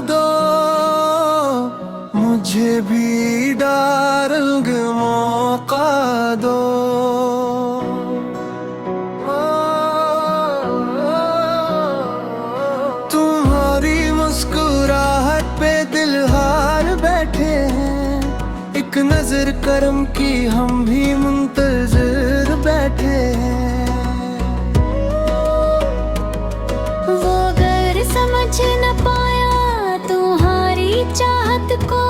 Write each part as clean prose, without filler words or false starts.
दो, मुझे भी डार्लिंग मौका दो। तुम्हारी मुस्कुराहट पे दिल हार बैठे हैं, एक नजर करम की हम भी मुंतजर बैठे हैं। वो अगर समझ न पाया तुम्हारी चाहत को,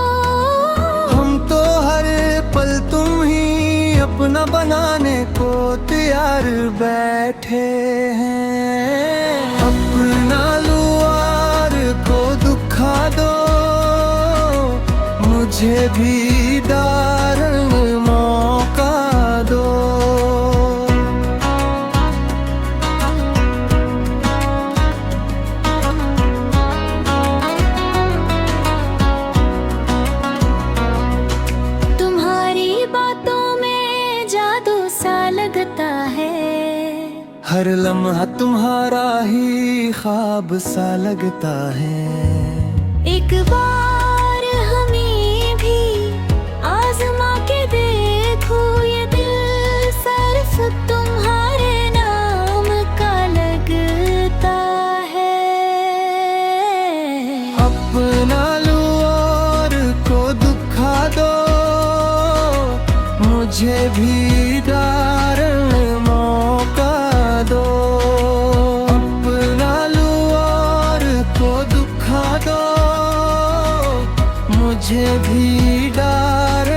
हम तो हर पल तुम ही अपना बनाने को तैयार बैठे हैं। अपना लुआर को दुखा दो, मुझे भी डार्लिंग मौका दो। तुम्हारी बातों में जादू सा लगता है, हर लम्हा तुम्हारा ही ख्वाब सा लगता है। एक बार हमें भी आजमा के देखो, ये दिल सिर्फ तुम्हारे नाम का लगता है। अपना लुआर को दुखा दो, मुझे भी डार्लिंग मौका दो। अपना लुआर को दुखा दो, मुझे भी डार्लिंग